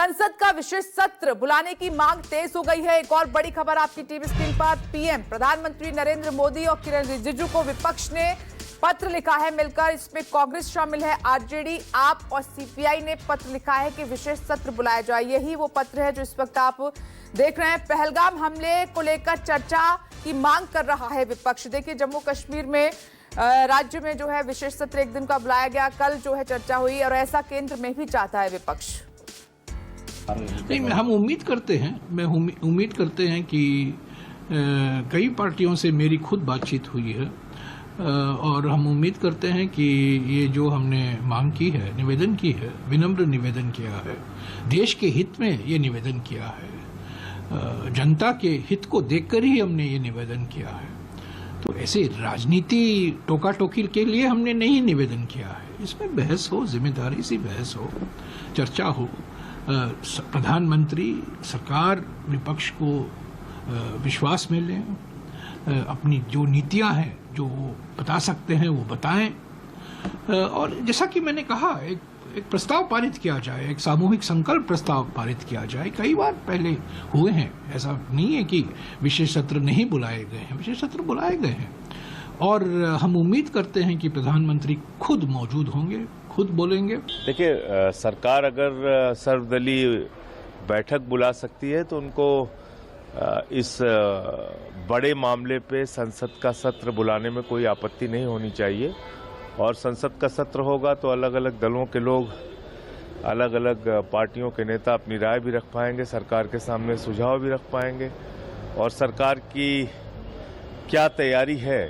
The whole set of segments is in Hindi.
संसद का विशेष सत्र बुलाने की मांग तेज हो गई है। एक और बड़ी खबर आपकी टीवी स्क्रीन पर। पीएम प्रधानमंत्री नरेंद्र मोदी और किरण रिजिजू को विपक्ष ने पत्र लिखा है मिलकर। इसमें कांग्रेस शामिल है, आरजेडी, आप और सीपीआई ने पत्र लिखा है कि विशेष सत्र बुलाया जाए। यही वो पत्र है जो इस वक्त आप देख रहे हैं। पहलगाम हमले को लेकर चर्चा की मांग कर रहा है विपक्ष। देखिए, जम्मू कश्मीर में राज्य में जो है विशेष सत्र एक दिन का बुलाया गया, कल जो है चर्चा हुई और ऐसा केंद्र में भी चाहता है विपक्ष। नहीं, हम उम्मीद करते हैं, उम्मीद करते हैं कि कई पार्टियों से मेरी खुद बातचीत हुई है और हम उम्मीद करते हैं कि ये जो हमने मांग की है, निवेदन की है, विनम्र निवेदन किया है, देश के हित में ये निवेदन किया है, जनता के हित को देखकर ही हमने ये निवेदन किया है। तो ऐसे राजनीति टोका टोकी के लिए हमने नहीं निवेदन किया है। इसमें बहस हो, जिम्मेदारी सी बहस हो, चर्चा हो, प्रधानमंत्री, सरकार, विपक्ष को विश्वास में लें, अपनी जो नीतियां हैं जो वो बता सकते हैं वो बताएं। और जैसा कि मैंने कहा, एक प्रस्ताव पारित किया जाए, एक सामूहिक संकल्प प्रस्ताव पारित किया जाए। कई बार पहले हुए हैं, ऐसा नहीं है कि विशेष सत्र नहीं बुलाए गए हैं, विशेष सत्र बुलाए गए हैं। और हम उम्मीद करते हैं कि प्रधानमंत्री खुद मौजूद होंगे, खुद बोलेंगे। देखिए, सरकार अगर सर्वदलीय बैठक बुला सकती है तो उनको इस बड़े मामले पे संसद का सत्र बुलाने में कोई आपत्ति नहीं होनी चाहिए। और संसद का सत्र होगा तो अलग अलग दलों के लोग, अलग अलग पार्टियों के नेता अपनी राय भी रख पाएंगे, सरकार के सामने सुझाव भी रख पाएंगे। और सरकार की क्या तैयारी है,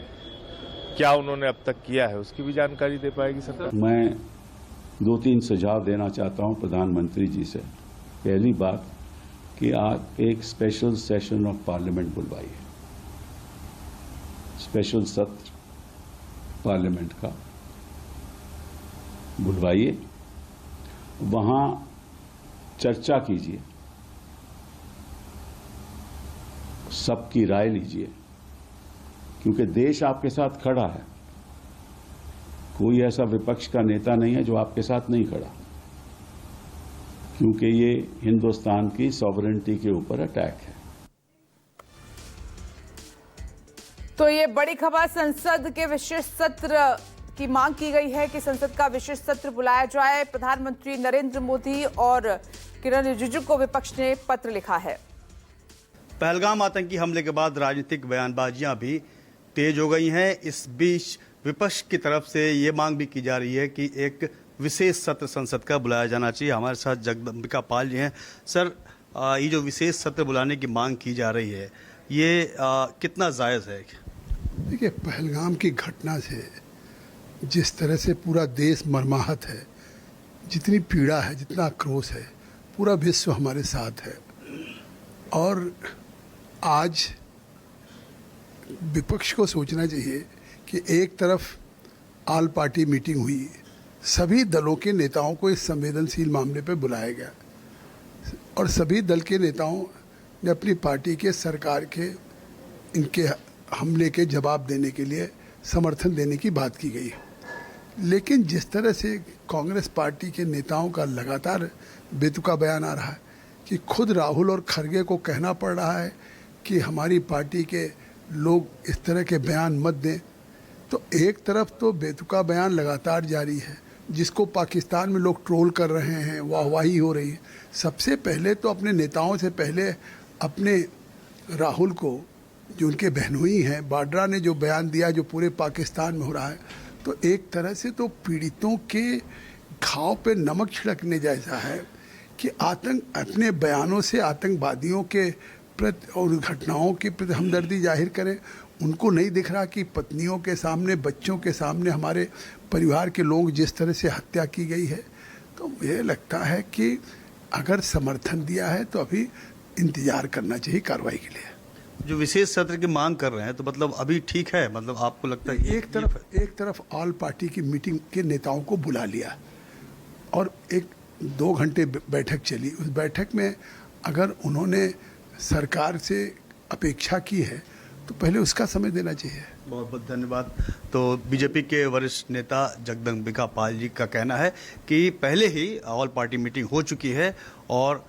क्या उन्होंने अब तक किया है, उसकी भी जानकारी दे पाएगी सरकार। मैं 2-3 सुझाव देना चाहता हूं प्रधानमंत्री जी से। पहली बात कि आप एक स्पेशल सेशन ऑफ पार्लियामेंट बुलवाइए, स्पेशल सत्र पार्लियामेंट का बुलवाइए, वहां चर्चा कीजिए, सबकी राय लीजिए, क्योंकि देश आपके साथ खड़ा है। कोई ऐसा विपक्ष का नेता नहीं है जो आपके साथ नहीं खड़ा, क्योंकि ये हिंदुस्तान की सॉवरेनिटी के ऊपर अटैक है। तो ये बड़ी खबर, संसद के विशेष सत्र की मांग की गई है कि संसद का विशेष सत्र बुलाया जाए। प्रधानमंत्री नरेंद्र मोदी और किरण रिजिजू को विपक्ष ने पत्र लिखा है। पहलगाम आतंकी हमले के बाद राजनीतिक बयानबाजियां भी तेज हो गई हैं। इस बीच विपक्ष की तरफ से ये मांग भी की जा रही है कि एक विशेष सत्र संसद का बुलाया जाना चाहिए। हमारे साथ जगदम्बिका पाल जी हैं। सर, ये जो विशेष सत्र बुलाने की मांग की जा रही है, ये कितना जायज़ है? देखिए, पहलगाम की घटना से जिस तरह से पूरा देश मर्माहत है, जितनी पीड़ा है, जितना आक्रोश है, पूरा विश्व हमारे साथ है। और आज विपक्ष को सोचना चाहिए कि एक तरफ ऑल पार्टी मीटिंग हुई, सभी दलों के नेताओं को इस संवेदनशील मामले पर बुलाया गया और सभी दल के नेताओं ने अपनी पार्टी के, सरकार के, इनके हमले के जवाब देने के लिए समर्थन देने की बात की गई। लेकिन जिस तरह से कांग्रेस पार्टी के नेताओं का लगातार बेतुका बयान आ रहा है कि खुद राहुल और खरगे को कहना पड़ रहा है कि हमारी पार्टी के लोग इस तरह के बयान मत दें, तो एक तरफ तो बेतुका बयान लगातार जारी है, जिसको पाकिस्तान में लोग ट्रोल कर रहे हैं, वाहवाही हो रही है। सबसे पहले तो अपने नेताओं से पहले अपने राहुल को, जो उनके बहनोई हैं, वाड्रा ने जो बयान दिया जो पूरे पाकिस्तान में हो रहा है, तो एक तरह से तो पीड़ितों के घाव पे नमक छिड़कने जैसा है कि अपने बयानों से आतंकवादियों के प्रति और घटनाओं के प्रति हमदर्दी जाहिर करें। उनको नहीं दिख रहा कि पत्नियों के सामने, बच्चों के सामने हमारे परिवार के लोग जिस तरह से हत्या की गई है। तो मुझे लगता है कि अगर समर्थन दिया है तो अभी इंतजार करना चाहिए कार्रवाई के लिए। जो विशेष सत्र की मांग कर रहे हैं, तो मतलब अभी ठीक है? मतलब आपको लगता है एक तरफ ऑल पार्टी की मीटिंग के नेताओं को बुला लिया और 1-2 घंटे बैठक चली। उस बैठक में अगर उन्होंने सरकार से अपेक्षा की है तो पहले उसका समय देना चाहिए। बहुत बहुत धन्यवाद। तो बीजेपी के वरिष्ठ नेता जगदम्बिका पाल जी का कहना है कि पहले ही ऑल पार्टी मीटिंग हो चुकी है और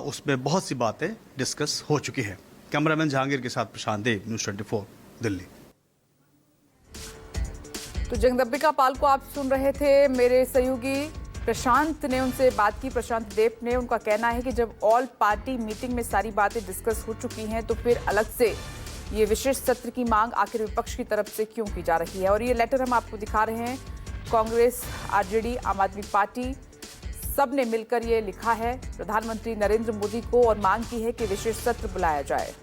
उसमें बहुत सी बातें डिस्कस हो चुकी है। कैमरामैन जहांगीर के साथ प्रशांत देव, न्यूज़ 24 दिल्ली। तो जगदम्बिका पाल को आप सुन रहे थे। मेरे सहयोगी प्रशांत ने उनसे बात की, प्रशांत देव ने। उनका कहना है कि जब ऑल पार्टी मीटिंग में सारी बातें डिस्कस हो चुकी हैं तो फिर अलग से ये विशेष सत्र की मांग आखिर विपक्ष की तरफ से क्यों की जा रही है। और ये लेटर हम आपको दिखा रहे हैं। कांग्रेस, आरजेडी, आम आदमी पार्टी सब ने मिलकर ये लिखा है प्रधानमंत्री नरेंद्र मोदी को और मांग की है कि विशेष सत्र बुलाया जाए।